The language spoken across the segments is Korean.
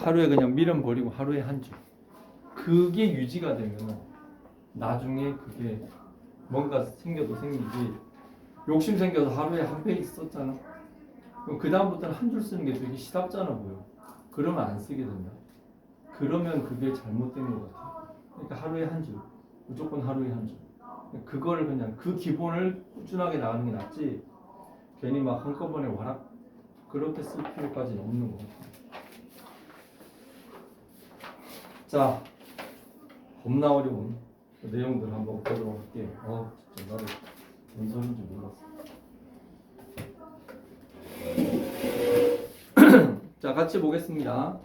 하루에 그냥 밀은 버리고 하루에 한 줄. 그게 유지가 되면 나중에 그게 뭔가 생겨도 생기지. 욕심 생겨서 하루에 한 페이지 썼잖아. 그럼 그 다음부터는 한 줄 쓰는 게 되게 시답잖아 보여. 그러면 안 쓰게 된다. 그러면 그게 잘못된 것 같아. 그러니까 하루에 한 줄, 무조건 하루에 한 줄. 그거를 그냥 그 기본을 꾸준하게 나가는 게 낫지. 괜히 막 한꺼번에 와락 그렇게 쓸 필요까지는 없는 것 같아. 자, 겁나 어려운 그 내용들 한번 보도록 할게요. 진짜 나도 뭔 소리인지 몰랐어. 자, 같이 보겠습니다.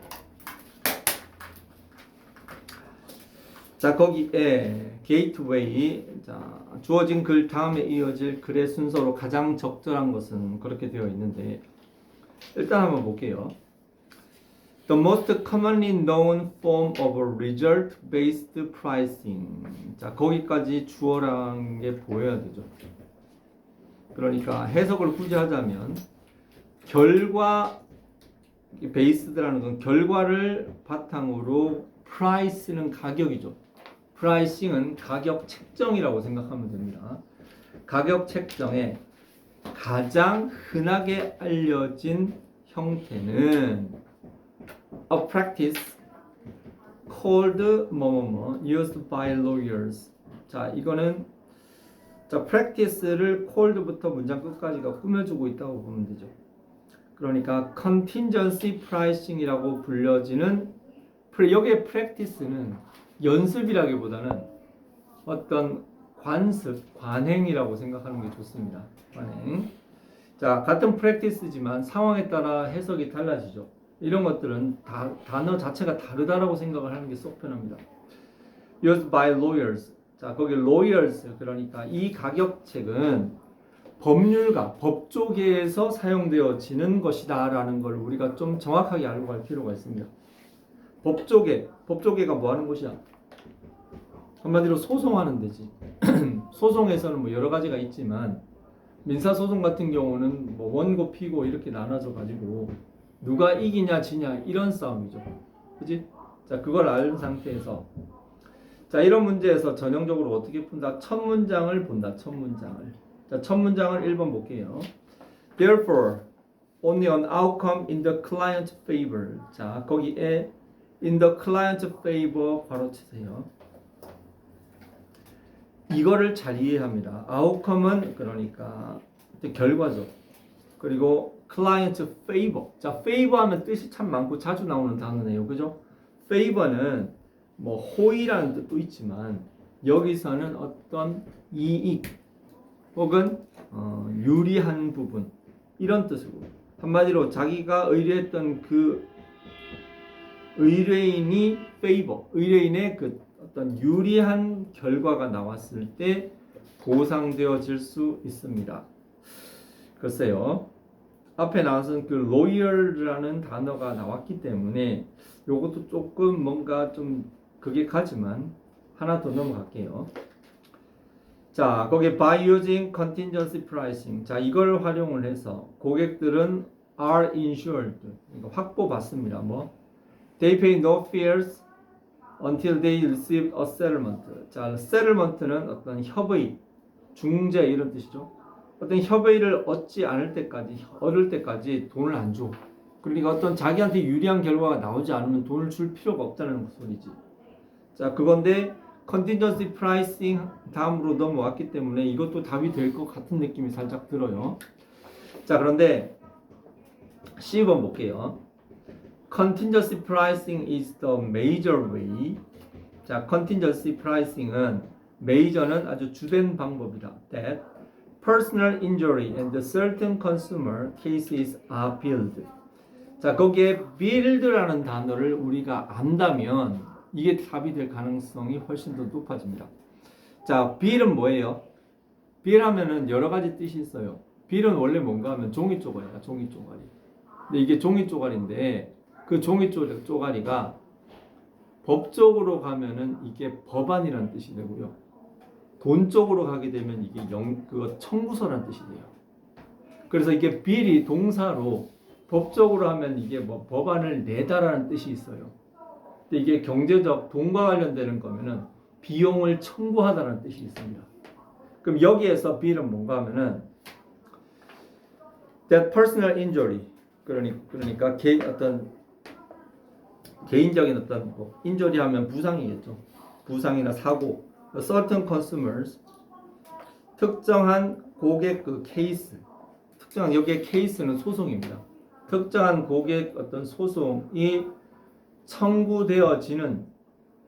자, 거기에 게이트웨이, 자, 주어진 글 다음에 이어질 글의 순서로 가장 적절한 것은 그렇게 되어 있는데, 일단 한번 볼게요. The most commonly known form of result-based pricing. 자, 거기까지 주어라는 게 보여야 되죠. 그러니까 해석을 굳이 하자면 결과 베이스드라는 건 결과를 바탕으로 price는 가격이죠. pricing은 가격 책정이라고 생각하면 됩니다. 가격 책정의 가장 흔하게 알려진 형태는 a practice called used by lawyers. 자, 이거는 자, practice를 called부터 문장 끝까지가 꾸며주고 있다고 보면 되죠. 그러니까 contingency pricing이라고 불려지는 여기에 practice는 연습이라기보다는 어떤 관습, 관행이라고 생각하는 게 좋습니다. 관행. 자, 같은 practice지만 상황에 따라 해석이 달라지죠. 이런 것들은 단어 자체가 다르다라고 생각을 하는 게 속 편합니다. Used by lawyers. 자, 거기 lawyers, 그러니까 이 가격책은 법률가, 법조계에서 사용되어지는 것이다 라는 걸 우리가 좀 정확하게 알고 갈 필요가 있습니다. 법조계가 뭐 하는 곳이야? 한마디로 소송하는 데지. 소송에서는 뭐 여러 가지가 있지만 민사소송 같은 경우는 뭐 원고 피고 이렇게 나눠져 가지고 누가 이기냐 지냐 이런 싸움이죠. 그지? 자, 그걸 아는 상태에서 자, 이런 문제에서 전형적으로 어떻게 푼다? 첫 문장을 본다. 첫 문장을. 자, 첫 문장을 1번 볼게요. Therefore, only an outcome in the client's favor. 자, 거기에 in the client's favor 바로 치세요. 이거를 잘 이해합니다. outcome은 그러니까 결과죠. 그리고 client's favor. 자, favor 하면 뜻이 참 많고 자주 나오는 단어네요. 그죠? favor는 뭐 호의라는 뜻도 있지만 여기서는 어떤 이익 혹은 유리한 부분 이런 뜻이고 한마디로 자기가 의뢰했던 그 의뢰인이 favor, 의뢰인의 그 어떤 유리한 결과가 나왔을 때 보상되어질 수 있습니다. 글쎄요. 앞에 나와서 그 lawyer라는 단어가 나왔기 때문에 요것도 조금 뭔가 좀 그게 가지만 하나 더 넘어갈게요. 자, 거기에 by using contingency pricing. 자, 이걸 활용을 해서 고객들은 are insured. 그러니까 확보받습니다. 뭐 they pay no fees until they receive a settlement. 자, settlement는 어떤 협의, 중재 이런 뜻이죠. 어떤 협의를 얻지 않을 때까지, 얻을 때까지 돈을 안 줘. 그러니까 어떤 자기한테 유리한 결과가 나오지 않으면 돈을 줄 필요가 없다는 소리지. 자, 그건데 contingency pricing 다음으로 넘어왔기 때문에 이것도 답이 될 것 같은 느낌이 살짝 들어요. 자, 그런데 C번 볼게요. Contingency pricing is the major way. 자, contingency pricing은 major는 아주 주된 방법이다. That personal injury and certain consumer cases are billed. 자, 거기에 billed라는 단어를 우리가 안다면 이게 답이 될 가능성이 훨씬 더 높아집니다. 자, bill은 뭐예요? bill 하면은 여러 가지 뜻이 있어요. bill은 원래 뭔가 하면 종이 쪼가리야, 종이 쪼가리. 근데 이게 종이 쪼가리인데 그 종이 쪼가리가 법적으로 가면은 이게 법안이라는 뜻이 되고요. 돈 쪽으로 가게 되면 이게 그거 청구서라는 뜻이 돼요. 그래서 이게 bill이 동사로 법적으로 하면 이게 뭐 법안을 내다라는 뜻이 있어요. 근데 이게 경제적 돈과 관련되는 거면은 비용을 청구하다라는 뜻이 있습니다. 그럼 여기에서 B는 뭔가 하면은 that personal injury 그러니까 어떤 개인적인 어떤 뭐 인jury 하면 부상이겠죠. 부상이나 사고. certain consumers 특정한 고객 그 케이스 특정한 여기에 케이스는 소송입니다. 특정한 고객 어떤 소송이 청구되어지는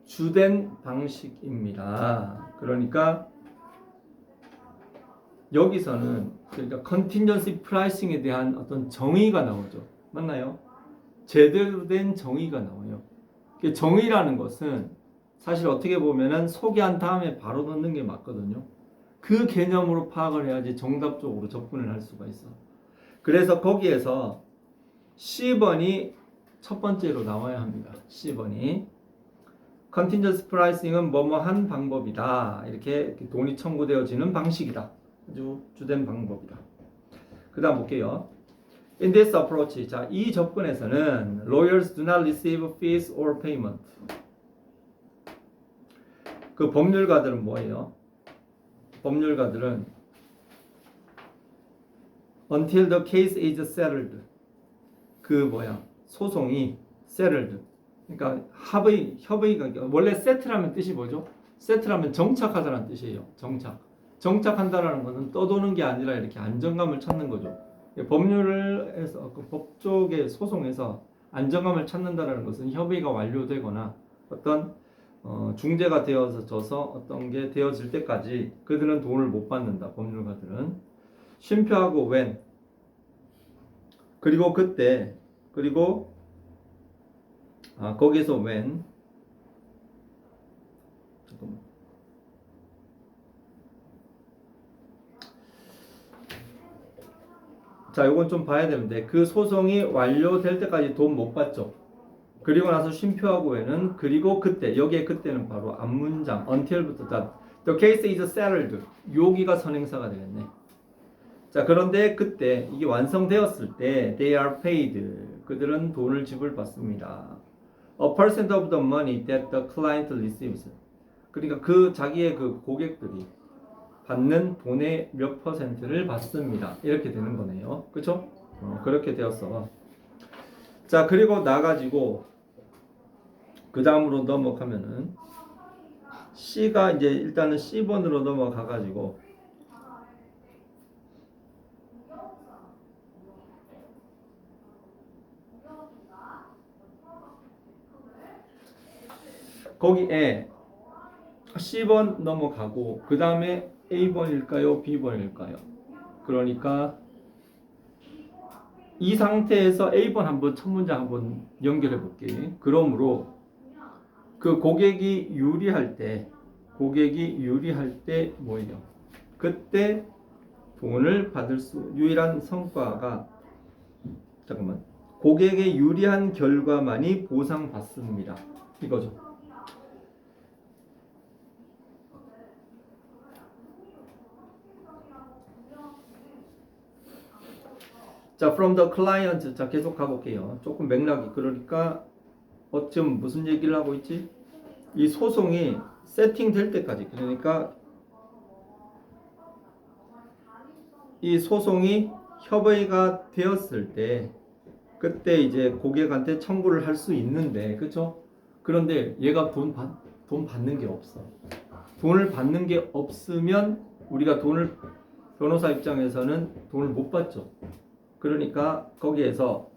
주된 방식입니다. 그러니까 여기서는 그러니까 contingency pricing에 대한 어떤 정의가 나오죠. 맞나요? 제대로 된 정의가 나와요. 정의라는 것은 사실 어떻게 보면은 소개한 다음에 바로 넣는 게 맞거든요. 그 개념으로 파악을 해야지 정답적으로 접근을 할 수가 있어. 그래서 거기에서 C번이 첫 번째로 나와야 합니다. C번이 contingency pricing은 뭐뭐한 방법이다. 이렇게 돈이 청구되어지는 방식이다. 아주 주된 방법이다. 그 다음 볼게요. In this approach, 자, 이 접근에서는 lawyers do not receive fees or payment. 그 법률가들은 뭐예요? 법률가들은 until the case is settled. 소송이 settled. 그러니까 협의가 원래 settle하면 뜻이 뭐죠? settle하면 정착하다라는 뜻이에요. 정착한다라는 것은 떠도는 게 아니라 이렇게 안정감을 찾는 거죠. 법률에서 법적의 소송에서 안정감을 찾는다라는 것은 협의가 완료되거나 어떤 중재가 되어져서 어떤 게 되어질 때까지 그들은 돈을 못 받는다. 법률가들은 쉼표하고 when 그리고 그때 그리고 거기서 when 잠깐만. 자, 요건 좀 봐야 되는데 그 소송이 완료될 때까지 돈 못 받죠. 그리고 나서 쉼표하고 외는 그리고 그때 여기에 그때는 바로 앞문장 until부터 the case is settled 여기가 선행사가 되겠네. 자, 그런데 그때 이게 완성되었을 때 they are paid 그들은 돈을 지불받습니다. A percent of the money that the client receives 그러니까 그 자기의 그 고객들이 받는 돈의 몇 퍼센트를 받습니다. 이렇게 되는 거네요. 그렇죠? 그렇게 되었어. 자, 그리고 나가지고 그 다음으로 넘어가면은 C가 이제 일단은 C번으로 넘어가 가지고 거기에 C번 넘어가고 그 다음에 A번일까요? B번일까요? 그러니까 이 상태에서 A번 한번 첫 문장 한번 연결해 볼게. 그러므로 그 고객이 유리할 때 뭐예요? 그때 돈을 받을 수 유일한 성과가 잠깐만 고객의 유리한 결과만이 보상받습니다. 이거죠. 자, from the client. 자, 계속 가볼게요. 조금 맥락이 그러니까 지금 무슨 얘기를 하고 있지? 이 소송이 세팅될 때까지 그러니까 이 소송이 협의가 되었을 때 그때 이제 고객한테 청구를 할 수 있는데 그렇죠? 그런데 얘가 돈 받는 게 없어. 돈을 받는 게 없으면 우리가 변호사 입장에서는 돈을 못 받죠. 그러니까 거기에서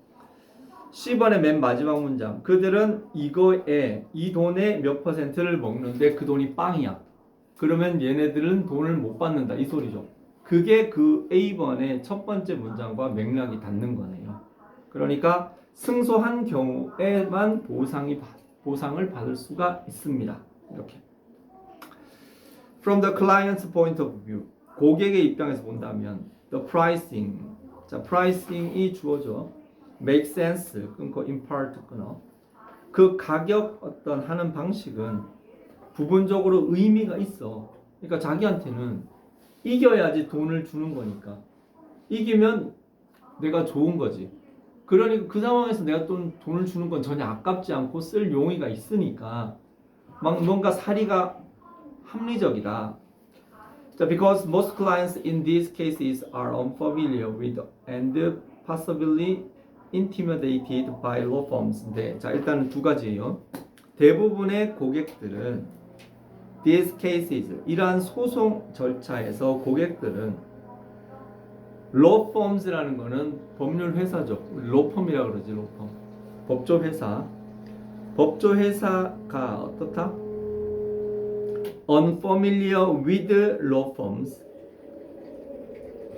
C번의 맨 마지막 문장 그들은 이거에 이 돈의 몇 퍼센트를 먹는데 그 돈이 빵이야. 그러면 얘네들은 돈을 못 받는다 이 소리죠. 그게 그 A번의 첫 번째 문장과 맥락이 닿는 거네요. 그러니까 승소한 경우에만 보상을 받을 수가 있습니다. 이렇게. From the client's point of view 고객의 입장에서 본다면 the pricing 자, pricing이 주어져 make sense 끊고 impart 끊어 그 가격 어떤 하는 방식은 부분적으로 의미가 있어. 그러니까 자기한테는 이겨야지 돈을 주는 거니까 이기면 내가 좋은 거지. 그러니까 그 상황에서 내가 돈을 주는 건 전혀 아깝지 않고 쓸 용의가 있으니까 막 뭔가 사리가 합리적이다. 자, because most clients in these cases are unfamiliar with and possibly intimidated by law firms. 네, 자 일단은 두 가지예요. 대부분의 고객들은 these cases 이러한 소송 절차에서 고객들은 law firms라는 거는 법률 회사죠. law firm이라고 그러지, law firm. 법조 회사. 법조 회사가 어떻다? unfamiliar with law firms.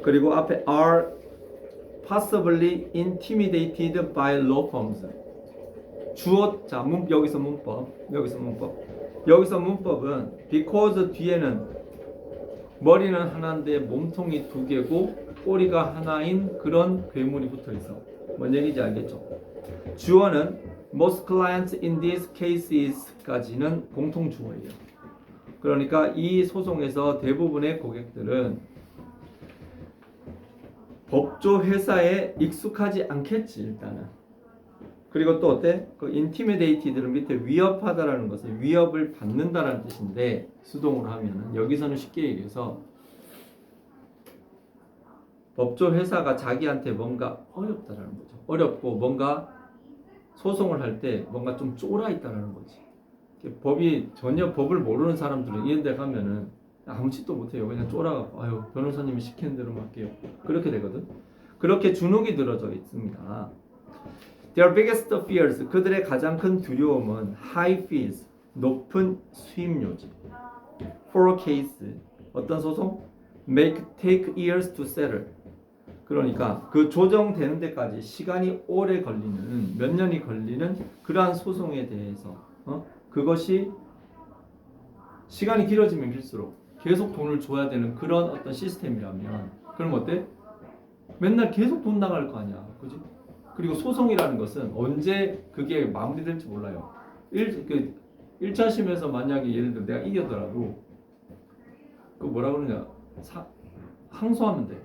그리고 앞에 are possibly intimidated by law firms. 주어, 자, 여기서 문법. 여기서 문법은 because 뒤에는 머리는 하나인데 몸통이 두 개고 꼬리가 하나인 그런 괴물이 붙어 있어. 뭔 얘기인지 알겠죠? 주어는 most clients in these cases까지는 공통 주어예요. 그러니까 이 소송에서 대부분의 고객들은 법조 회사에 익숙하지 않겠지 일단은. 그리고 또 어때? 그 intimidated는 밑에 위협하다라는 것은 위협을 받는다라는 뜻인데 수동으로 하면은 여기서는 쉽게 얘기해서 법조 회사가 자기한테 뭔가 어렵다라는 거죠. 어렵고 뭔가 소송을 할 때 뭔가 좀 쫄아 있다라는 거지. 법이 전혀 법을 모르는 사람들은 이런 데 가면은 아무 짓도 못해요. 그냥 쫄아갖고 아유 변호사님이 시키는 대로만 할게요. 그렇게 되거든. 그렇게 주눅이 들어져 있습니다. Their biggest fears, 그들의 가장 큰 두려움은 high fees, 높은 수임료지. For a case, 어떤 소송? take years to settle. 그러니까 그 조정되는 데까지 시간이 오래 걸리는, 몇 년이 걸리는 그러한 소송에 대해서 그것이 시간이 길어지면 길수록 계속 돈을 줘야 되는 그런 어떤 시스템이라면 그럼 어때? 맨날 계속 돈 나갈 거 아니야. 그지? 그리고 소송이라는 것은 언제 그게 마무리될지 몰라요. 1차심에서 만약에 예를 들어 내가 이겼더라도 그 뭐라 그러냐 항소하면 돼.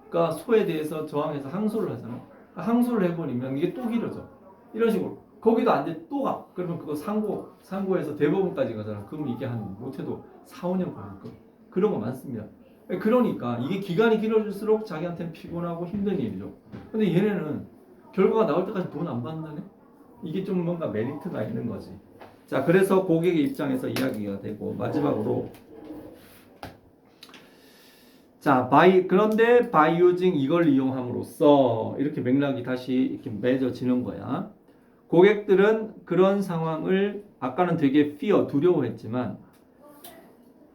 그러니까 소에 대해서 저항해서 항소를 하잖아. 항소를 해버리면 이게 또 길어져. 이런 식으로 거기도 안 돼 또 가. 그러면 그거 상고에서 대법원까지 가잖아. 그럼 이게 한 못해도 4, 5년 걸릴 거. 그런 거 많습니다. 그러니까 이게 기간이 길어질수록 자기한테는 피곤하고 힘든 일이죠. 근데 얘네는 결과가 나올 때까지 돈 안 받는다네? 이게 좀 뭔가 메리트가 있는 거지. 자, 그래서 고객의 입장에서 이야기가 되고 마지막으로 자, 그런데 by using 이걸 이용함으로써 이렇게 맥락이 다시 이렇게 맺어지는 거야. 고객들은 그런 상황을 아까는 되게 fear 두려워했지만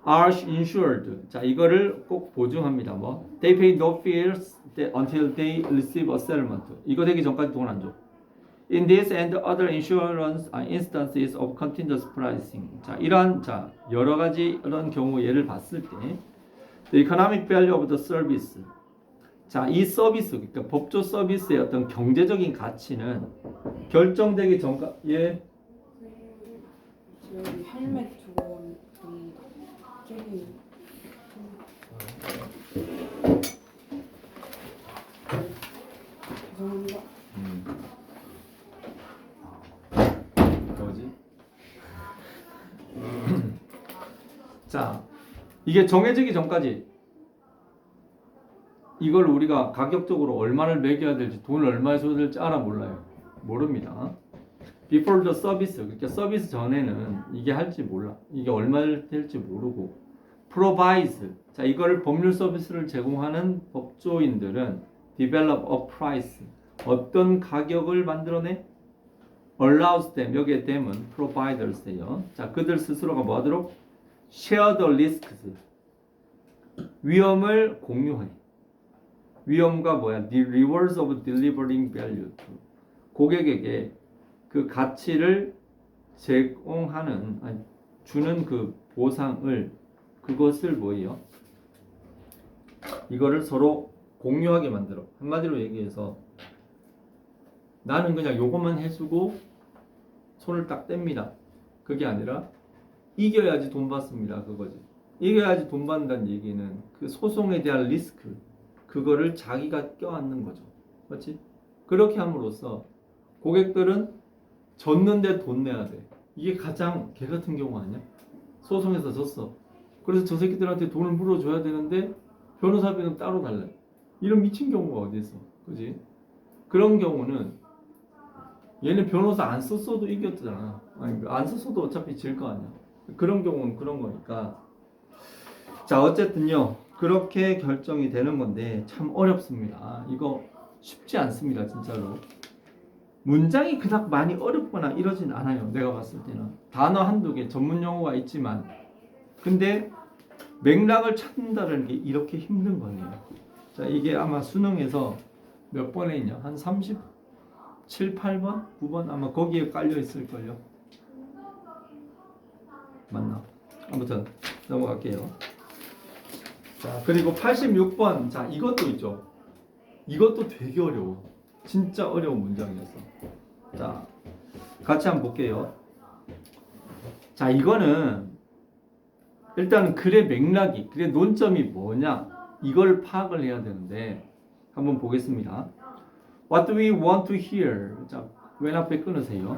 are insured. 자, 이거를 꼭 보증합니다. 뭐 they pay no fees until they receive a settlement. 이거 되기 전까지 돈 안 줘. In this and other insurance instances of continuous pricing. 자, 이러한 여러 가지 이런 경우 예를 봤을 때 the economic value of the service. 자, 이 서비스, 그러니까 법조 서비스의 어떤 경제적인 가치는 결정되기 전까 예. 저기 헬멧 두고 저기 죄송합니다. 뭐지? 자, 이게 정해지기 전까지 이걸 우리가 가격적으로 얼마를 매겨야 될지 돈을 얼마에 줘야 될지 알아 몰라요. 모릅니다. Before the service, 그러니까 서비스 전에는 이게 할지 몰라. 이게 얼마를 될지 모르고 provides, 자 이거를 법률 서비스를 제공하는 법조인들은 develop a price, 어떤 가격을 만들어내? allows them, 여기에 them은 providers예요. 자 그들 스스로가 뭐 하도록? share the risks, 위험을 공유해. 위험과 뭐야? The rewards of delivering value to, 고객에게 그 가치를 제공하는 주는 그 보상을 그것을 뭐예요? 이거를 서로 공유하게 만들어. 한마디로 얘기해서 나는 그냥 요것만 해주고 손을 딱 뗍니다. 그게 아니라 이겨야지 돈 받습니다. 그거지. 이겨야지 돈 받는다는 얘기는 그 소송에 대한 리스크, 그거를 자기가 껴안는 거죠. 그렇지? 그렇게 함으로써 고객들은 졌는데 돈 내야 돼. 이게 가장 개 같은 경우 아니야? 소송에서 졌어. 그래서 저 새끼들한테 돈을 물어줘야 되는데 변호사비는 따로 달래. 이런 미친 경우가 어디 있어? 그지? 그런 경우는 얘는 변호사 안 썼어도 이겼잖아. 아니, 안 썼어도 어차피 질 거 아니야. 그런 경우는 그런 거니까. 자, 어쨌든요. 그렇게 결정이 되는 건데 참 어렵습니다. 이거 쉽지 않습니다, 진짜로. 문장이 그닥 많이 어렵거나 이러진 않아요. 내가 봤을 때는. 단어 한두 개 전문 용어가 있지만 근데 맥락을 찾는다는 게 이렇게 힘든 거네요. 자, 이게 아마 수능에서 몇 번에 있냐? 한 37, 8번? 9번? 아마 거기에 깔려 있을걸요. 맞나? 아무튼 넘어갈게요. 자, 그리고 86번. 자, 이것도 있죠. 이것도 되게 어려워. 진짜 어려운 문장이었어. 자, 같이 한번 볼게요. 자, 이거는 일단 글의 맥락이, 글의 논점이 뭐냐, 이걸 파악을 해야 되는데 한번 보겠습니다. What do we want to hear? 자, 왼 앞에 끊으세요.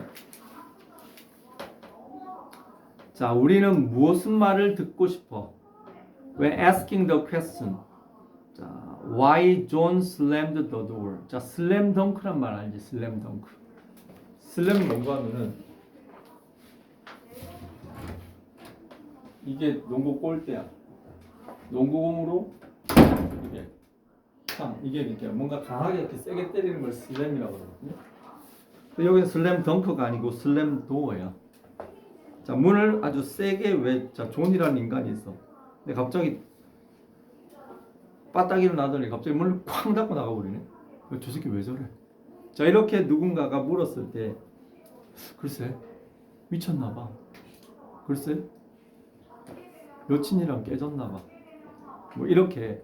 자, 우리는 무슨 말을 듣고 싶어? When asking the question. 자, why John slammed the door? 자, slam dunk란 말 알지? slam dunk. slam 뭔가 하면은 이게 농구 골대야. 농구공으로 이게 참 이게 이렇게 뭔가 강하게 이렇게 세게 때리는 걸 슬램이라고 그러거든요. 근데 여기는 슬램 덩크가 아니고 슬램 도어야. 자, 문을 아주 세게 왜 자, 존이라는 인간이 있어. 근데 갑자기 빠따기를 나더니 갑자기 문을 쾅 닫고 나가버리네. 저 새끼 왜 저래? 자, 이렇게 누군가가 물었을 때 글쎄 미쳤나봐. 글쎄 여친이랑 깨졌나봐. 뭐 이렇게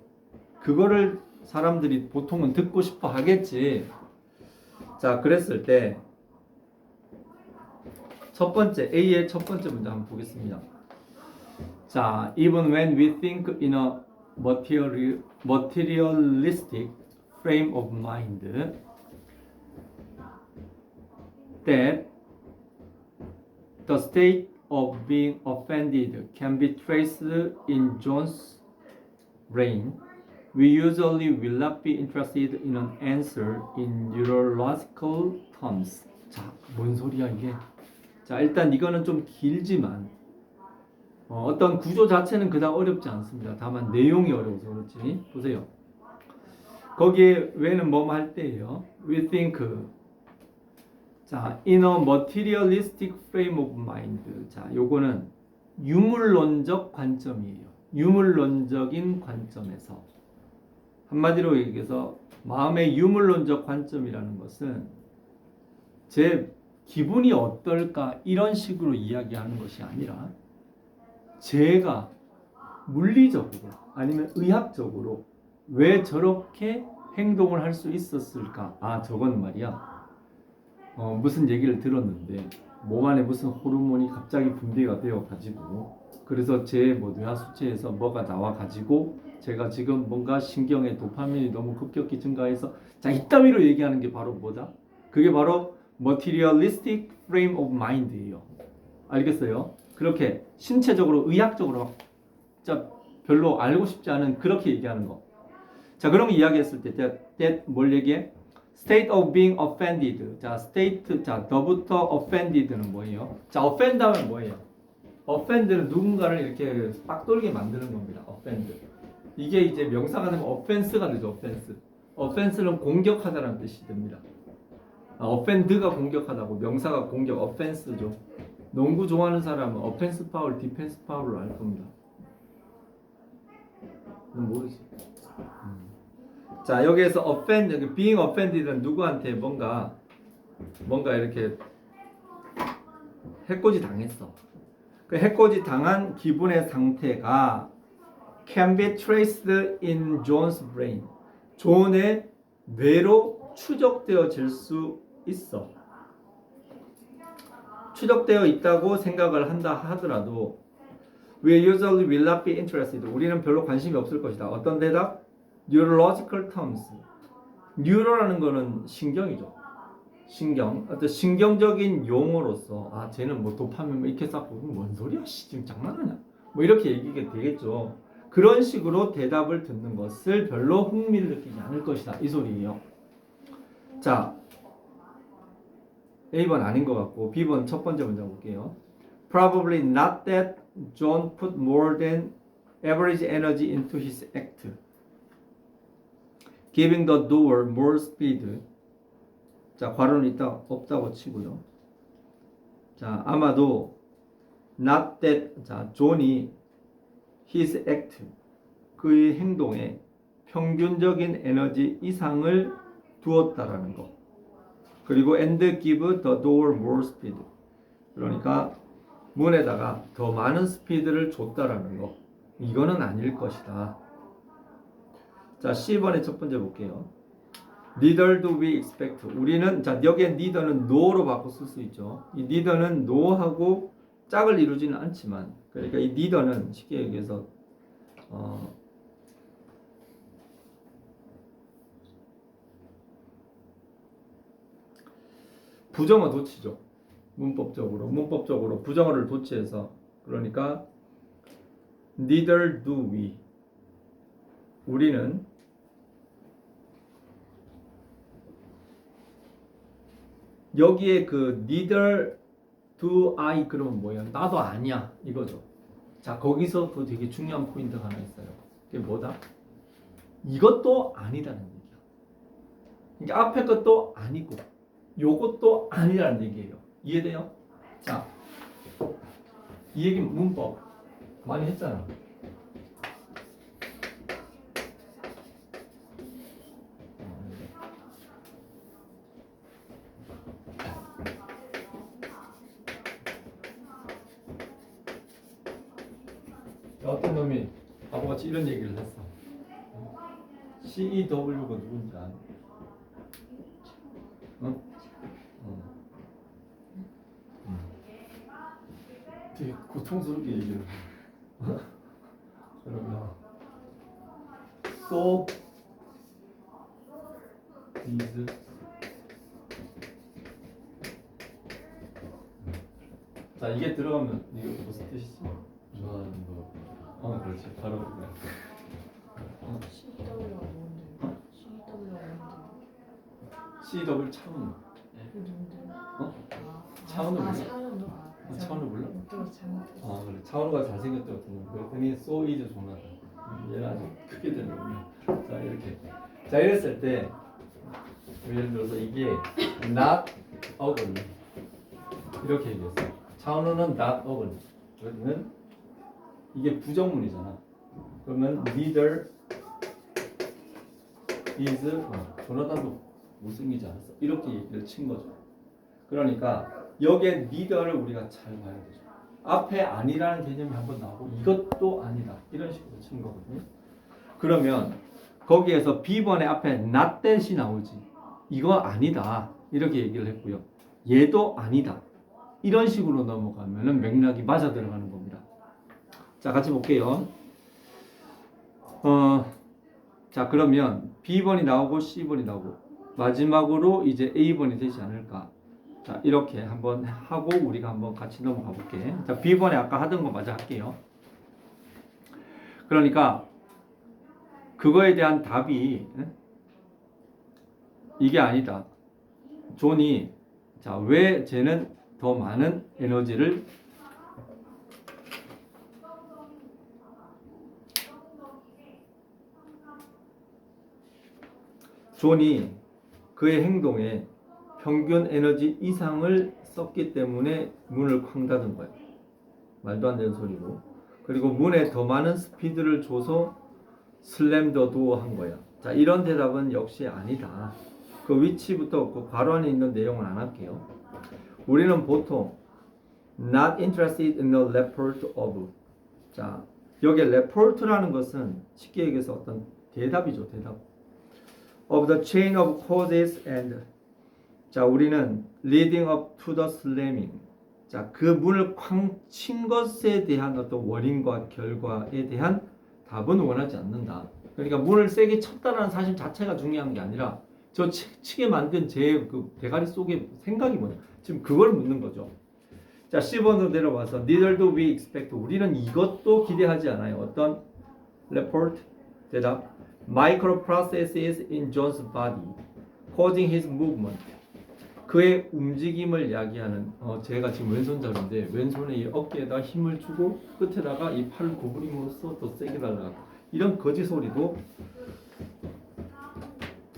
그거를 사람들이 보통은 듣고 싶어 하겠지. 자, 그랬을 때 첫 번째 A의 첫 번째 문제 한번 보겠습니다. 자, even when we think in a materialistic frame of mind that the state of being offended can be traced in John's brain, we usually will not be interested in an answer in neurological terms. 자, 뭔 소리야 이게? 자, 일단 이거는 좀 길지만 어떤 구조 자체는 그닥 어렵지 않습니다. 다만 내용이 어려워서 그렇지. 보세요. 거기에 왜는 뭐뭐 할 때예요. We think. 자, in a materialistic frame of mind. 자, 요거는 유물론적 관점이에요. 유물론적인 관점에서. 한마디로 얘기해서 마음의 유물론적 관점이라는 것은 제 기분이 어떨까 이런 식으로 이야기하는 것이 아니라 제가 물리적으로 아니면 의학적으로 왜 저렇게 행동을 할 수 있었을까? 아, 저건 말이야. 무슨 얘기를 들었는데 몸 안에 무슨 호르몬이 갑자기 분비가 되어 가지고 그래서 제 뭐 뇌하 수치에서 뭐가 나와 가지고 제가 지금 뭔가 신경의 도파민이 너무 급격히 증가해서 자, 이따위로 얘기하는 게 바로 뭐다? 그게 바로 materialistic frame of mind예요. 알겠어요? 그렇게 신체적으로 의학적으로 막 진짜 별로 알고 싶지 않은 그렇게 얘기하는 거. 자, 그럼 이야기했을 때 that 뭘 얘기해? state of being offended. 자, state 자, 더부터 offended는 뭐예요? 자, offend 하면 뭐예요? offend는 누군가를 이렇게 빡 돌게 만드는 겁니다. offend. 이게 이제 명사가 되면 offense가 되죠. offense. offense는 공격하다라는 뜻이 됩니다. offend가 공격하다고 명사가 공격, offense죠. 농구 좋아하는 사람은 offense 파울, defense 파울로 알 겁니다. 모르지. 자, 여기에서 offend, being offended는 누구한테 뭔가 이렇게 해코지 당했어. 그 해코지 당한 기분의 상태가 can be traced in John's brain. 존의 뇌로 추적되어질 수 있어. 추적되어 있다고 생각을 한다 하더라도 we usually will not be interested. 우리는 별로 관심이 없을 것이다. 어떤 대답? neurological terms. 뉴로라는 거는 신경이죠. 신경. 어떤 신경적인 용어로서 아, 쟤는 뭐 도파민 뭐 이렇게 쌓고 뭔 소리야? 씨, 지금 장난하냐? 뭐 이렇게 얘기가 되겠죠. 그런 식으로 대답을 듣는 것을 별로 흥미를 느끼지 않을 것이다. 이 소리예요. 자, A번 아닌 것 같고 B번 첫 번째 문제 볼게요. Probably not that John put more than average energy into his act. Giving the door more speed. 자, 괄호는 있다 없다고 치고요. 자, 아마도 not that 자, 존이 his act 그의 행동에 평균적인 에너지 이상을 두었다라는 거. 그리고 and give the door more speed. 그러니까 문에다가 더 많은 스피드를 줬다라는 거. 이거는 아닐 것이다. 자, C번의 첫 번째 볼게요. Neither do we expect. 우리는 자, 여기에 neither는 no로 바꿔 쓸 수 있죠. 이 neither는 no하고 짝을 이루지는 않지만 그러니까 이 neither는 쉽게 얘기해서 부정어 도치죠. 문법적으로 부정어를 도치해서 그러니까 neither do we 우리는 여기에 그 neither do I 그러면 뭐예요? 나도 아니야 이거죠. 자, 거기서 또 되게 중요한 포인트가 하나 있어요. 그게 뭐다? 이것도 아니라는 얘기야. 그러니까 앞에 것도 아니고 요것도 아니라는 얘기예요. 이해돼요? 자, 이 얘기 문법 많이 했잖아. 어떤 놈이 바보같이 이런 얘기를 했어. CEW가 누군지 아니? 응? 되게 고통스럽게 얘기를 해. 그러면 so is 자, 이게 들어가면 이게 무슨 뜻이지? 좋아하는 거. 그렇지. 바로 그래. CW가 뭔데? CW가 뭔데? CW 차원. 그 누군데? 차은우 몰라? 차은우. 차은우 몰라? 또 잘못했어. 그래. 차은우가 잘생겼다고 그랬더니 so is 존하다. 얘는 아주 크게 되는군요. 자, 이렇게. 자, 이랬을 때 예를 들어서 이게 not ugly 이렇게 얘기했어요. 차은우는 not ugly. 그러면 이게 부정문이잖아. 그러면 neither is 조나단도 못생기지 않았어. 이렇게 얘기를 친 거죠. 그러니까 여기에 neither를 우리가 잘 봐야 되죠. 앞에 아니라는 개념이 한번 나오고 이것도 아니다. 이런 식으로 친 거거든요. 그러면 거기에서 B번의 앞에 not that이 나오지. 이거 아니다. 이렇게 얘기를 했고요. 얘도 아니다. 이런 식으로 넘어가면은 맥락이 맞아 들어가는 겁니다. 자, 같이 볼게요. 자, 그러면 B번이 나오고 C번이 나오고 마지막으로 이제 A번이 되지 않을까. 자, 이렇게 한번 하고 우리가 한번 같이 넘어가 볼게. 자, B번에 아까 하던 거 마저 할게요. 그러니까 그거에 대한 답이 이게 아니다. 존이 자, 왜 쟤는 더 많은 에너지를 존이 그의 행동에 평균 에너지 이상을 썼기 때문에 문을 쾅 닫은 거예요. 말도 안 되는 소리고. 그리고 문에 더 많은 스피드를 줘서 슬램 더 도어 한 거야. 자, 이런 대답은 역시 아니다. 그 위치부터 그 괄호 안에 있는 내용은 안 할게요. 우리는 보통 not interested in the report of. 자, 여기 report라는 것은 쉽게 얘기해서 어떤 대답이죠, 대답. of the chain of causes and 자, 우리는 leading up to the slamming. 자, 그 문을 쾅 친 것에 대한 어떤 원인과 결과에 대한 답은 원하지 않는다. 그러니까 문을 세게 쳤다는 사실 자체가 중요한 게 아니라 저 치게 만든 제 그 대가리 속에 생각이 뭐냐? 지금 그걸 묻는 거죠. 자, 10번으로 내려와서 neither do we expect. 우리는 이것도 기대하지 않아요. 어떤 report 대답. microprocesses in John's body causing his movement. 그의 움직임을 야기하는 제가 지금 왼손잡이인데 왼손에 이 어깨에다 힘을 주고 끝에다가 이 팔을 구부림으로써 더 세게 달라고 이런 거짓 소리도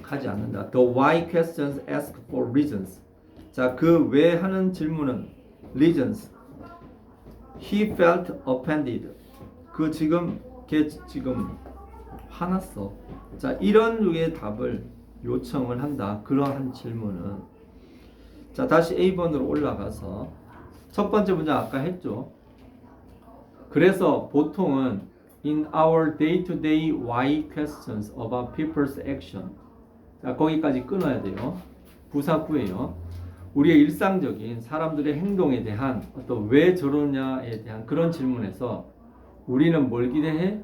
하지 않는다. The why questions ask for reasons. 자, 그 왜 하는 질문은 reasons. He felt offended. 그 지금 걔 지금 화났어. 자, 이런 류의 답을 요청을 한다. 그러한 질문은 자, 다시 A번으로 올라가서 첫 번째 문장 아까 했죠. 그래서 보통은 in our day-to-day why questions about people's action. 자, 거기까지 끊어야 돼요. 부사구예요. 우리의 일상적인 사람들의 행동에 대한 어떤 왜 저러냐에 대한 그런 질문에서 우리는 뭘 기대해?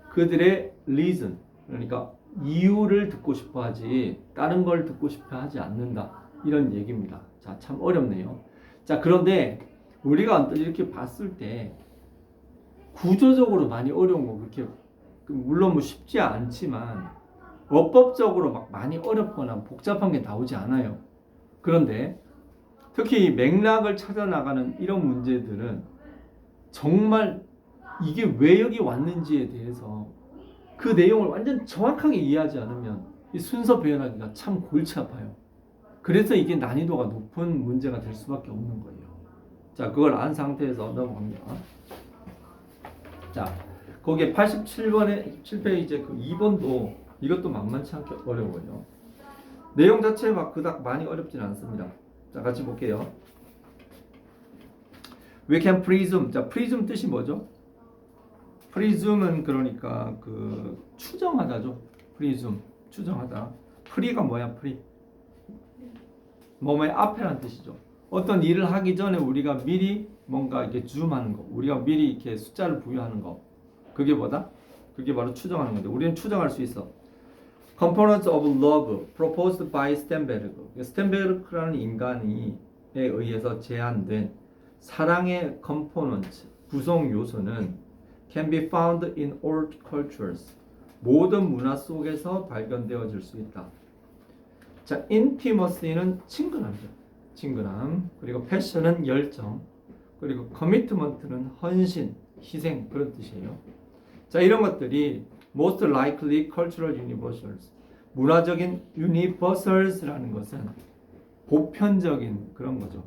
그들의 reason, 그러니까 이유를 듣고 싶어 하지 다른 걸 듣고 싶어 하지 않는다. 이런 얘기입니다. 자, 참 어렵네요. 자, 그런데 우리가 이렇게 봤을 때 구조적으로 많이 어려운 거 그렇게 물론 뭐 쉽지 않지만 어법적으로 막 많이 어렵거나 복잡한 게 나오지 않아요. 그런데 특히 맥락을 찾아 나가는 이런 문제들은 정말 이게 왜 여기 왔는지에 대해서 그 내용을 완전 정확하게 이해하지 않으면 이 순서 배열하기가 참 골치 아파요. 그래서 이게 난이도가 높은 문제가 될 수밖에 없는 거예요. 자, 그걸 안 상태에서 넘어갑니다. 자, 거기에 87번에 7페이지 그 2번도 이것도 만만치 않게 어려워요. 내용 자체 막 그닥 많이 어렵진 않습니다. 자, 같이 볼게요. We can presume. 자, presume 뜻이 뭐죠? presume은 그러니까 그 추정하다죠. presume 추정하다. pre가 뭐야? pre 뭐뭐의 앞에란 뜻이죠. 어떤 일을 하기 전에 우리가 미리 뭔가 이렇게 줌하는 거, 우리가 미리 이렇게 숫자를 부여하는 거, 그게 뭐다? 그게 바로 추정하는 건데 우리는 추정할 수 있어. Components of love proposed by Stenberg. 스텐베르크라는 인간에 의해서 제안된 사랑의 components, 구성 요소는 can be found in all cultures. 모든 문화 속에서 발견되어질 수 있다. 자, intimacy는 친근함이죠. 친근함. 그리고 passion은 열정. 그리고 commitment는 헌신, 희생 그런 뜻이에요. 자, 이런 것들이 most likely cultural universals. 문화적인 universals라는 것은 보편적인 그런 거죠.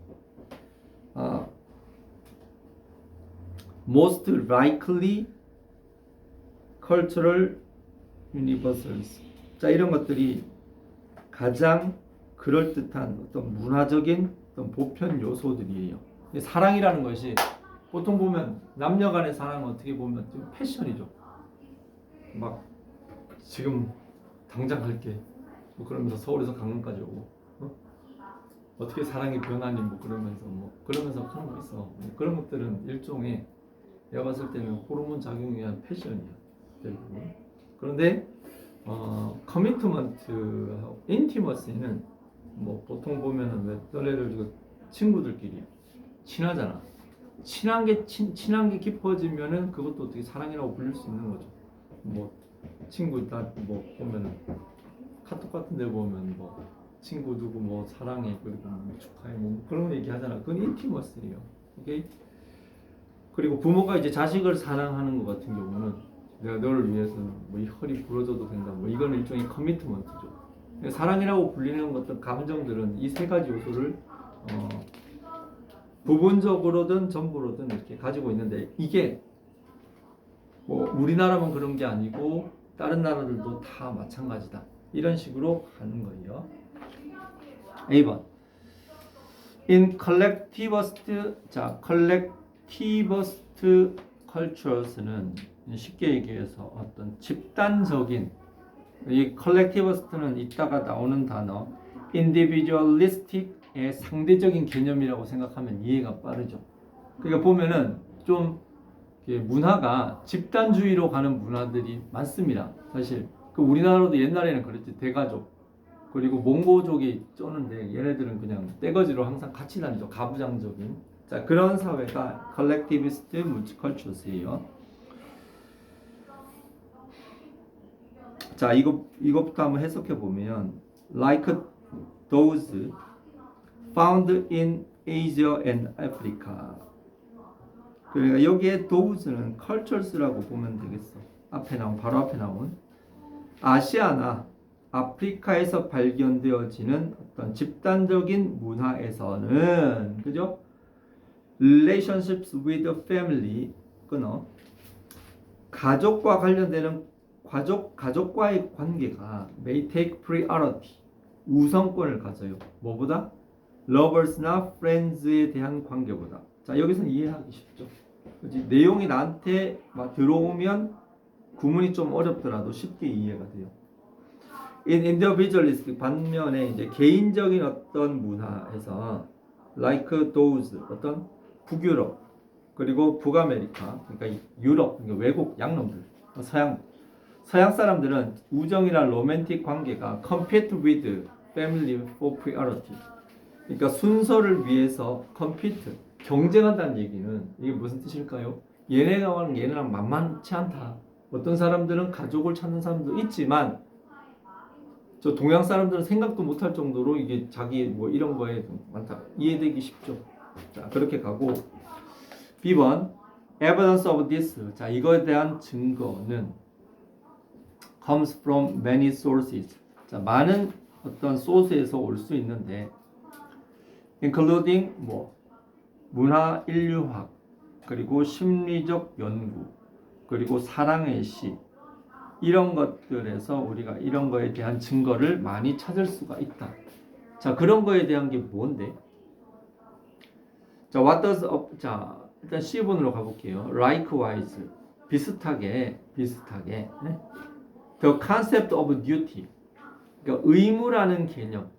most likely cultural universals. 자, 이런 것들이 가장 그럴듯한 어떤 문화적인 어떤 보편 요소들이에요. 사랑이라는 것이 보통 보면 남녀 간의 사랑은 어떻게 보면 좀 패션이죠. 막 지금 당장 갈게 뭐 그러면서 서울에서 강릉까지 오고 어떻게 사랑이 변하니 뭐 그러면서 그런 거 있어. 그런 것들은 일종의 내가 봤을 때는 호르몬 작용에 의한 패션이야 대부분. 그런데 커미트먼트, 인티머시는 뭐 보통 보면은 왜 너네들 친구들끼리 친하잖아. 친한 게 깊어지면은 그것도 어떻게 사랑이라고 불릴 수 있는 거죠. 뭐 친구 다 뭐 보면은 카톡 같은데 보면 뭐 친구 누구 뭐 사랑해 그리고 뭐 축하해 뭐 그런 거 얘기하잖아. 그건 인티머시예요. 오케이. 그리고 부모가 이제 자식을 사랑하는 것 같은 경우는 내가 너를 위해서는 뭐 이 허리 부러져도 된다. 뭐 이건 일종의 커미트먼트죠. 사랑이라고 불리는 어떤 감정들은 이 세 가지 요소를 부분적으로든 전부로든 이렇게 가지고 있는데 이게 뭐 우리나라만 그런 게 아니고 다른 나라들도 다 마찬가지다. 이런 식으로 가는 거예요. A번. In collectivist, 자, collectivist cultures는 쉽게 얘기해서 어떤 집단적인 이 collectivist는 이따가 나오는 단어 individualistic의 상대적인 개념이라고 생각하면 이해가 빠르죠. 그러니까 보면은 좀 문화가 집단주의로 가는 문화들이 많습니다. 사실 그 우리나라도 옛날에는 그랬지. 대가족 그리고 몽고족이 쪼는데 얘네들은 그냥 떼거지로 항상 같이 다니죠. 가부장적인. 자, 그런 사회가 컬렉티비스트 multicultural이에요. 자, 이것부터 한번 해석해 보면 like those found in Asia and Africa. 그러니까 여기에 those는 cultures라고 보면 되겠어. 바로 앞에 나온 아시아나 아프리카에서 발견되어지는 어떤 집단적인 문화에서는, 그죠? relationships with family, 끊어. 가족과 관련되는 가족과의 관계가 may take priority, 우선권을 가져요. 뭐보다? lovers나 friends에 대한 관계보다. 자, 여기서는 이해하기 쉽죠. 그치? 내용이 나한테 막 들어오면 구문이 좀 어렵더라도 쉽게 이해가 돼요. In individualistic, 반면에 이제 개인적인 어떤 문화에서 like those, 어떤 북유럽 그리고 북아메리카, 그러니까 유럽, 그러니까 외국 양놈들, 서양 사람들은 우정이나 로맨틱 관계가 compete with family for priority. 그러니까 순서를 위해서 compete, 경쟁한다는 얘기는 이게 무슨 뜻일까요? 얘네랑 얘네랑 만만치 않다. 어떤 사람들은 가족을 찾는 사람도 있지만 저 동양 사람들은 생각도 못할 정도로 이게 자기 뭐 이런 거에 많다. 이해되기 쉽죠. 자, 그렇게 가고 B번 evidence of this. 자, 이거에 대한 증거는 comes from many sources. 자, 많은 어떤 소스에서 올 수 있는데 including 뭐 문화 인류학, 그리고 심리적 연구, 그리고 사랑의 시, 이런 것들에서 우리가 이런 거에 대한 증거를 많이 찾을 수가 있다. 자, 그런 거에 대한 게 뭔데? 자, 자, 일단 C번으로 가볼게요. Likewise, 비슷하게, 네? The concept of duty, 그러니까 의무라는 개념,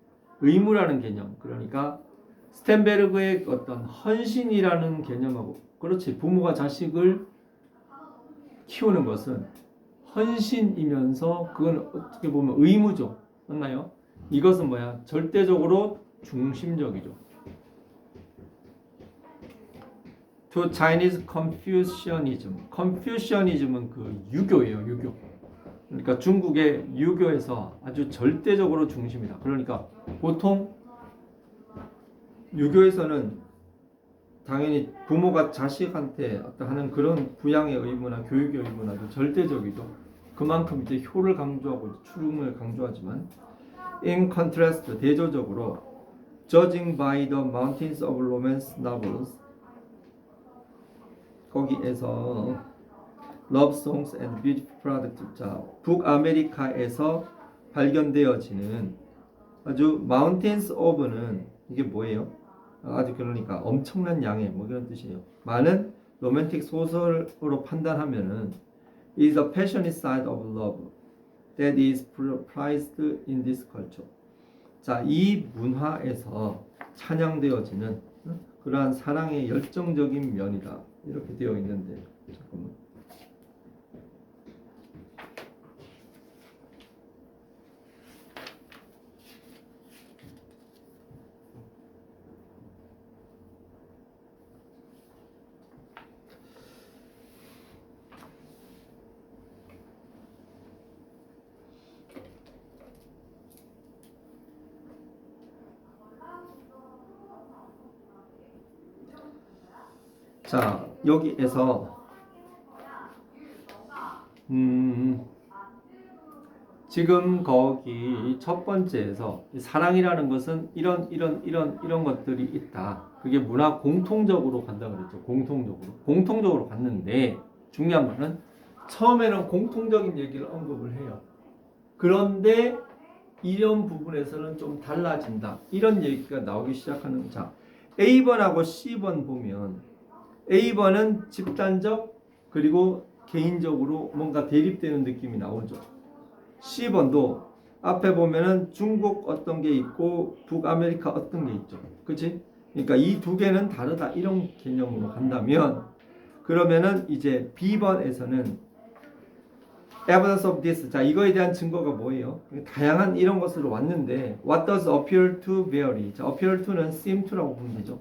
그러니까 스텐베르그의 어떤 헌신이라는 개념하고, 그렇지, 부모가 자식을 키우는 것은 헌신이면서 그건 어떻게 보면 의무죠. 맞나요? 이것은 뭐야? 절대적으로 중심적이죠. To Chinese Confucianism. Confucianism은 그 유교예요, 유교. 그러니까 중국의 유교에서 아주 절대적으로 중심이다. 그러니까 보통 유교에서는 당연히 부모가 자식한테 어떤 하는 그런 부양의 의무나 교육의 의무나 아주 절대적이죠. 그만큼 이제 효를 강조하고 추름을 강조하지만 in contrast, 대조적으로 judging by the mountains of romance novels, 거기에서 love songs and beautiful products. 자, 북아메리카에서 발견되어지는 아주 mountains of는 이게 뭐예요? 아주 그러니까 엄청난 양의 뭐 그런 뜻이에요. 많은 로맨틱 소설으로 판단하면은 is the passionate side of love that is prized in this culture. 자, 이 문화에서 찬양되어지는 그러한 사랑의 열정적인 면이다. 이렇게 되어 있는데, 잠깐만. 자, 여기에서 지금 거기 첫 번째에서 사랑이라는 것은 이런 것들이 있다. 그게 문화 공통적으로 간다 그랬죠. 공통적으로 갔는데 중요한 말은 처음에는 공통적인 얘기를 언급을 해요. 그런데 이런 부분에서는 좀 달라진다. 이런 얘기가 나오기 시작하는. 자, A번하고 C번 보면 A번은 집단적 그리고 개인적으로 뭔가 대립되는 느낌이 나오죠. C번도 앞에 보면은 중국 어떤 게 있고 북아메리카 어떤 게 있죠. 그치? 그러니까 이 두 개는 다르다. 이런 개념으로 간다면 그러면은 이제 B번에서는 evidence of this. 자, 이거에 대한 증거가 뭐예요? 다양한 이런 것으로 왔는데 what does appear to vary? 자, appear to는 seem to라고 보면 되죠.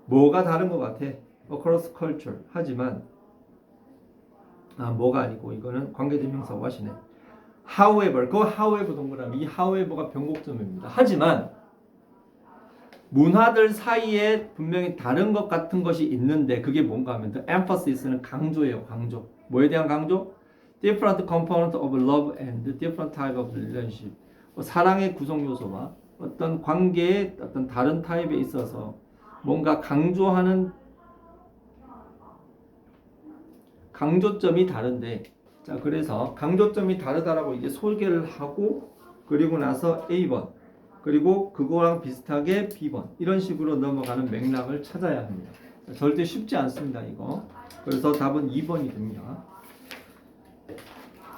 뭐가 다른 것 같아? across culture. 하지만 뭐가 아니고 이거는 관계대명사 what이네. however, 그 however 동그라미 이 however가 변곡점입니다. 하지만 문화들 사이에 분명히 다른 것 같은 것이 있는데 그게 뭔가 하면 the emphasis,는 강조예요. 강조. 뭐에 대한 강조? different component of love and different type of relationship. 사랑의 구성 요소와 어떤 관계의 어떤 다른 타입에 있어서 뭔가 강조하는 강조점이 다른데, 자, 그래서 강조점이 다르다라고 이제 소개를 하고 그리고 나서 A번 그리고 그거랑 비슷하게 B번 이런 식으로 넘어가는 맥락을 찾아야 합니다. 자, 절대 쉽지 않습니다, 이거. 그래서 답은 2번이 됩니다.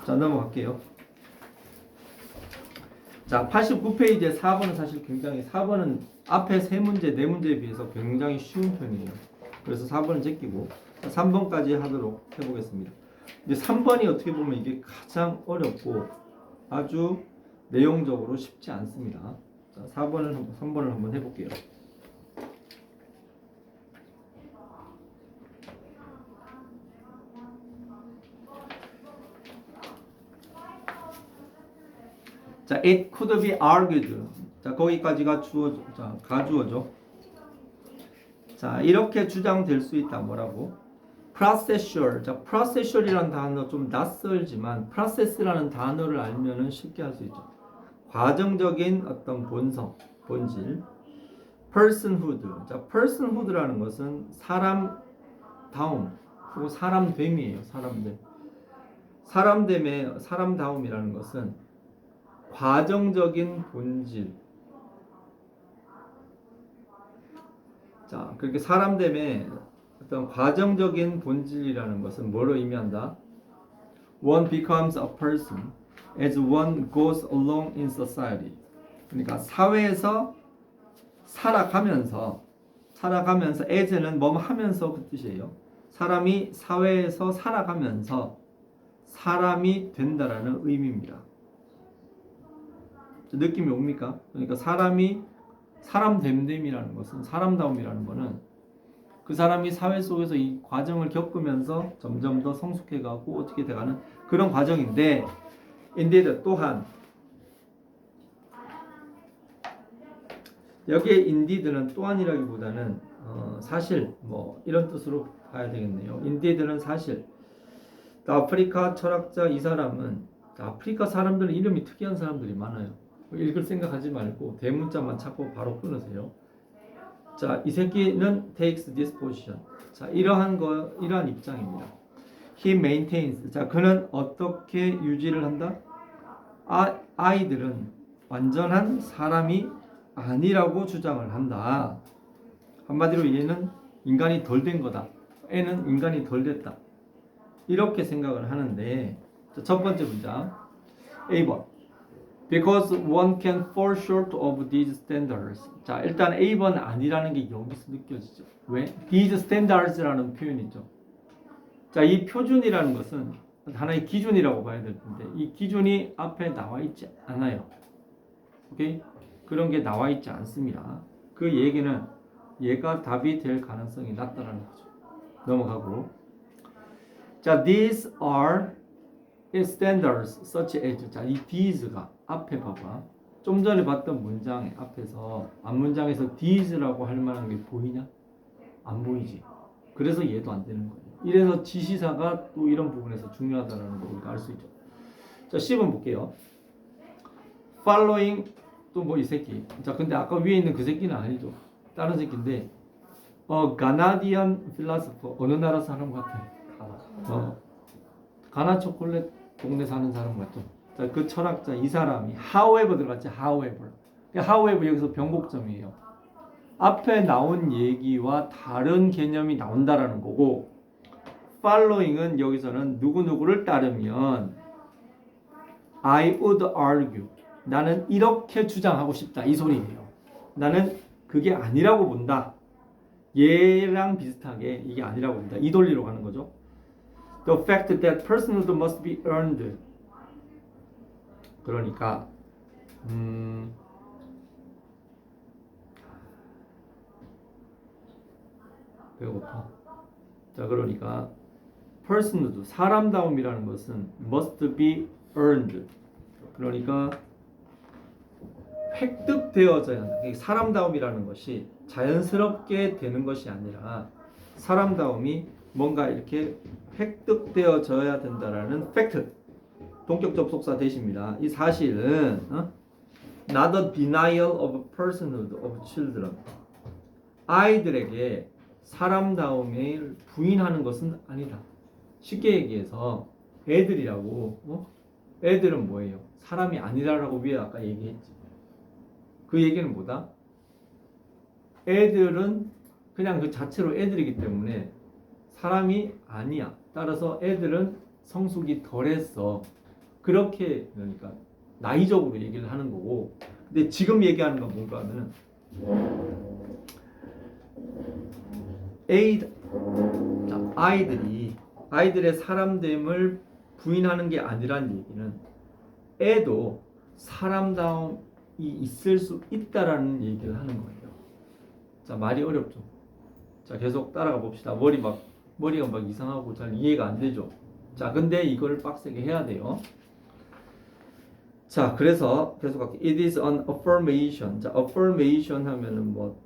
자, 넘어갈게요. 자, 89페이지에 4번은 사실 굉장히 4번은 앞에 3문제, 4문제에 비해서 굉장히 쉬운 편이에요. 그래서 4번은 제끼고 3번까지 하도록 해보겠습니다. 근데 3번이 어떻게 보면 이게 가장 어렵고 아주 내용적으로 쉽지 않습니다. 자, 3번을 한번 해볼게요. 자, it could be argued. 자, 거기까지가 가주어죠. 자, 이렇게 주장될 수 있다. 뭐라고? processual. 자, processual이라는 단어 좀 낯설지만 process라는 단어를 알면은 쉽게 할 수 있죠. 과정적인 어떤 본성, 본질. personhood. 자, personhood라는 것은 사람다움 그리고 사람됨이에요. 사람됨의 사람다움이라는 것은 과정적인 본질. 자, 그렇게 사람됨의 어떤 과정적인 본질이라는 것은 뭐로 의미한다? One becomes a person as one goes along in society. 그러니까 사회에서 살아가면서 as는 뭐 하면서 그 뜻이에요. 사람이 사회에서 살아가면서 사람이 된다라는 의미입니다. 느낌이 옵니까? 그러니까 사람됨됨이라는 것은 사람다움이라는 것은 그 사람이 사회 속에서 이 과정을 겪으면서 점점 더 성숙해가고 어떻게 돼가는 그런 과정인데 indeed 또한 여기에 indeed는 또한이라기보다는 사실 뭐 이런 뜻으로 봐야 되겠네요. indeed는 사실 아프리카 철학자 이 사람은 아프리카 사람들은 이름이 특이한 사람들이 많아요. 읽을 생각하지 말고 대문자만 찾고 바로 끊으세요. 자, 이 새끼는 takes this position. 자, 이러한 입장입니다. He maintains. 자, 그는 어떻게 유지를 한다? 아이들은 완전한 사람이 아니라고 주장을 한다. 한마디로 얘는 인간이 덜 된 거다. 애는 인간이 덜 됐다. 이렇게 생각을 하는데, 자, 첫 번째 문장 A번. Because one can fall short of these standards. 자, 일단 A번 아니라는 게 여기서 느껴지죠. 왜? These standards라는 표현이 있죠. 자, 이 표준이라는 것은 하나의 기준이라고 봐야 될 텐데 이 기준이 앞에 나와 있지 않아요. 오케이? 그런 게 나와 있지 않습니다. 그 얘기는 얘가 답이 될 가능성이 낮다라는 거죠. 넘어가고. 자, these are standards such as. 자, 이 these가 앞에 봐봐. 좀 전에 봤던 문장 앞에서 앞문장에서 these라고 할 만한 게 보이냐? 안 보이지. 그래서 얘도 안 되는 거예요. 이래서 지시사가 또 이런 부분에서 중요하다는 걸 우리가 알 수 있죠. 자, 10번 볼게요. following 또 뭐 이 새끼. 자, 근데 아까 위에 있는 그 새끼는 아니죠. 다른 새끼인데 가나디안 필라소퍼. 어느 나라 사람 같아? 가나 초콜릿 동네 사는 사람 같죠. 자, 그 철학자 이 사람이 however 들어갔지. however 여기서 변곡점이에요. 앞에 나온 얘기와 다른 개념이 나온다라는 거고 following은 여기서는 누구누구를 따르면 I would argue. 나는 이렇게 주장하고 싶다. 이 소리예요. 나는 그게 아니라고 본다. 얘랑 비슷하게 이게 아니라고 본다. 이 논리로 가는 거죠. The fact that personhood must be earned. 그러니까 배고파. 자, 그러니까 personhood, 사람다움이라는 것은 must be earned. 그러니까 획득되어져야 한다. 사람다움이라는 것이 자연스럽게 되는 것이 아니라 사람다움이 뭔가 이렇게 획득되어져야 된다라는 팩트. 동격 접속사 대시입니다. 이 사실은 not a denial of personhood of children. 아이들에게 사람다움을 부인하는 것은 아니다. 쉽게 얘기해서 애들이라고 애들은 뭐예요? 사람이 아니라라고 위에 아까 얘기했지. 그 얘기는 뭐다? 애들은 그냥 그 자체로 애들이기 때문에 사람이 아니야. 따라서 애들은 성숙이 덜했어. 그렇게 그러니까 나이적으로 얘기를 하는 거고. 근데 지금 얘기하는 건 뭔가 하면은 아이들의 사람됨을 부인하는 게 아니란 얘기는 애도 사람다움이 있을 수 있다라는 얘기를 하는 거예요. 자, 말이 어렵죠. 자, 계속 따라가 봅시다. 머리가 막 이상하고 잘 이해가 안 되죠. 자, 근데 이거를 빡세게 해야 돼요. 자, 그래서 계속 할게요. It is an affirmation. 자, affirmation 하면은 뭐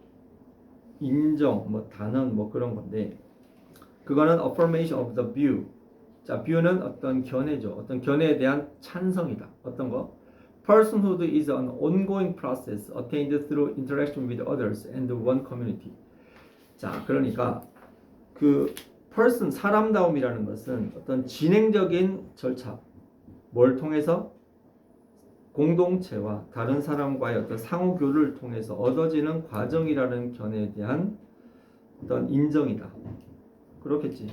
인정, 뭐 단언, 뭐 그런 건데 그거는 affirmation of the view. 자, view는 어떤 견해죠. 어떤 견해에 대한 찬성이다. 어떤 거? Personhood is an ongoing process attained through interaction with others and one community. 자, 그러니까 그 person, 사람다움이라는 것은 어떤 진행적인 절차, 뭘 통해서? 공동체와 다른 사람과의 어떤 상호교류를 통해서 얻어지는 과정이라는 견해에 대한 어떤 인정이다. 그렇겠지.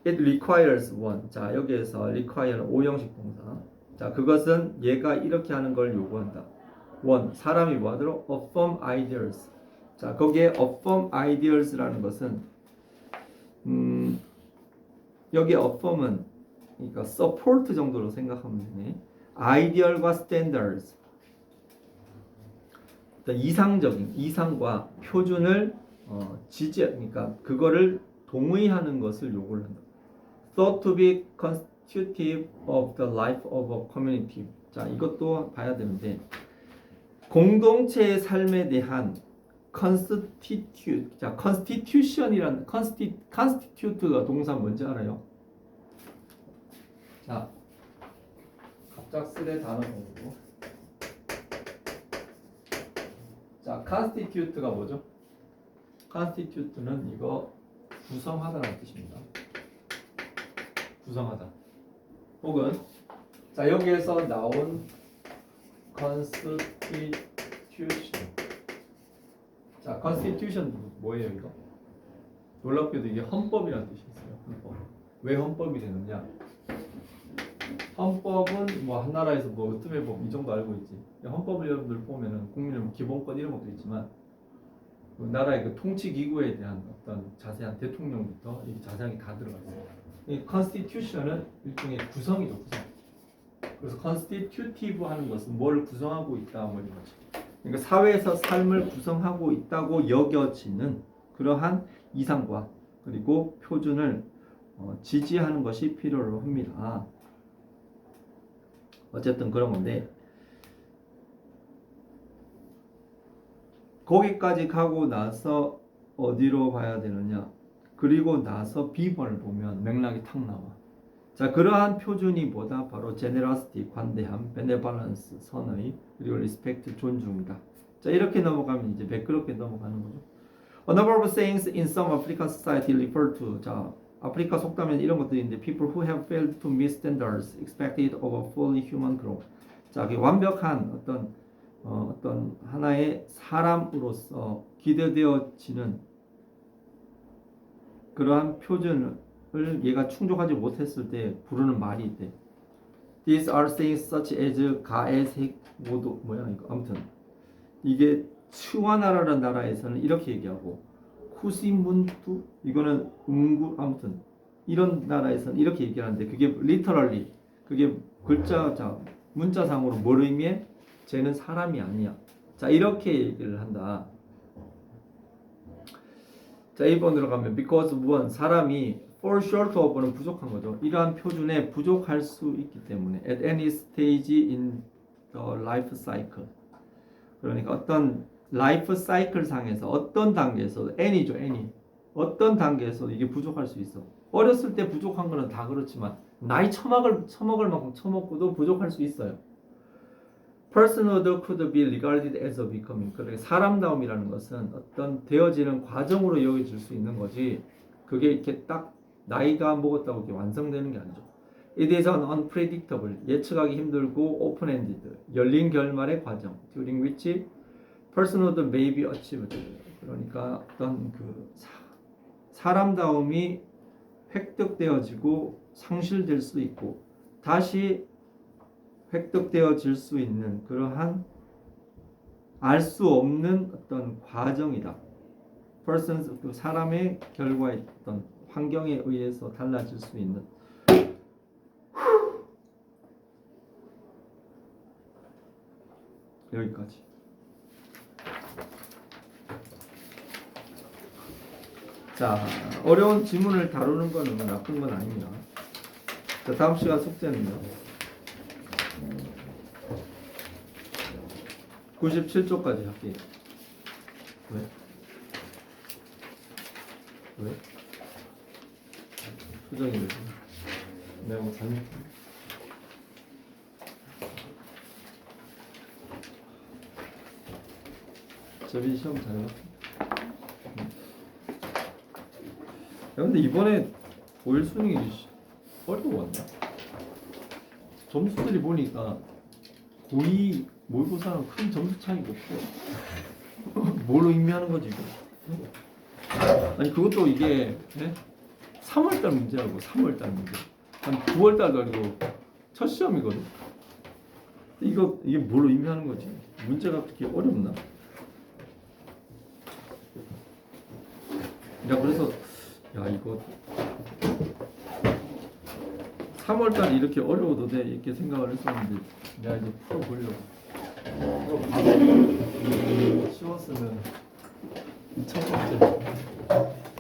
It requires one. 자, 여기에서 require는 오형식 동사. 자, 그것은 얘가 이렇게 하는 걸 요구한다. one. 사람이 뭐 하도록? affirm ideals. 자, 거기에 affirm ideals라는 것은 여기 affirm은 그러니까 support 정도로 생각하면 되네. 아이디얼과 스탠더드, 이상적인 이상과 표준을 그러니까 그거를 동의하는 것을 요구를 한다. Thought to be constitutive of the life of a community. 자, 이것도 봐야 되는데 공동체의 삶에 대한 constitute. 자, constitution이란 constitute가 동사 뭔지 알아요? 자, 갑작스레 단어 공부. 자, constitute가 뭐죠? constitute는 이거 구성하다라는 뜻입니다. 구성하다. 혹은 자, 여기에서 나온 constitution. 자, constitution 뭐예요 이거? 놀랍게도 이게 헌법이라는 뜻이 있어요. 헌법. 왜 헌법이 되느냐? 헌법은 뭐 한 나라에서 뭐 틈에 이 정도 알고 있지. 헌법을 여러분들 보면은 국민의 기본권 이런 것도 있지만 그 나라의 그 통치 기구에 대한 어떤 자세한 대통령부터 이게 자세하게 다 들어가 있어요. 이 constitution은 일종의 구성이죠, 구성. 그래서 constitutive 하는 것은 뭘 구성하고 있다 뭐 이런 거지. 그러니까 사회에서 삶을 구성하고 있다고 여겨지는 그러한 이상과 그리고 표준을 지지하는 것이 필요로 합니다. 어쨌든 그런 건데 거기까지 가고 나서 어디로 봐야 되느냐? 그리고 나서 B번을 보면 맥락이 탁 나와. 자, 그러한 표준이 뭐다? 바로 generosity, 관대함, benevolence, 선의, 그리고 respect, 존중이다. 자, 이렇게 넘어가면 이제 매끄럽게 넘어가는 거죠. A number of sayings in some African society refer to. 자, 아프리카 속담에는 이런 것들인데 people who have failed to meet standards expected of a fully human growth. 자, 완벽한 어떤 하나의 사람으로서 기대되어지는 그러한 표준을 얘가 충족하지 못했을 때 부르는 말이 있대. These are sayings such as 가에색 모두 뭐야 이거 아무튼 이게 츠와나라라는 나라에서는 이렇게 얘기하고 쿠시문투 이거는 아무튼 이런 나라에서는 이렇게 얘기하는데 그게 literally 그게 문자상으로 뭘 의미해? 쟤는 사람이 아니야. 자, 이렇게 얘기를 한다. 자, 2번으로 가면 because 무언 사람이 fall short of는 부족한 거죠. 이러한 표준에 부족할 수 있기 때문에 at any stage in the life cycle. 그러니까 어떤 라이프 사이클 상에서 어떤 단계에서 any죠, any. 어떤 단계에서 이게 부족할 수 있어. 어렸을 때 부족한 거는 다 그렇지만 나이 처먹을 만큼 처먹고도 부족할 수 있어요. Personhood could be regarded as a becoming. 그러니까 사람다움이라는 것은 어떤 되어지는 과정으로 여겨질 수 있는 거지. 그게 이렇게 딱 나이가 먹었다고 이렇게 완성되는 게 아니죠. It is an unpredictable, 예측하기 힘들고 open-ended, 열린 결말의 과정. During which personhood may be achieved. 그러니까 어떤 그 사람다움이 획득되어지고 상실될 수 있고 다시 획득되어질 수 있는 그러한 알 수 없는 어떤 과정이다. persons 그 사람의 결과의 어떤 환경에 의해서 달라질 수 있는 여기까지. 자, 어려운 지문을 다루는 거는 나쁜 건 아닙니다. 자, 다음 시간 숙제는요. 97쪽까지 할게요. 왜? 표정이 왜? 내가 뭐 잘못. 저비 시험 잘 봤어. 야, 근데 이번에 고일 수능이 어려웠나? 점수들이 보니까 고2 모의고사랑 큰 점수 차이가 없어. 뭘로 의미하는 거지 이거? 아니 그것도 이게 3월달 문제라고. 3월달 문제. 한 9월달 가지고 첫 시험이거든. 이게 뭘로 의미하는 거지? 문제가 그렇게 어렵나? 야, 그래서 야, 이거 3월달 이렇게 어려워도 돼 이렇게 생각을 했었는데 내가 이제 풀어보려고. 쉬웠으면 첫 번째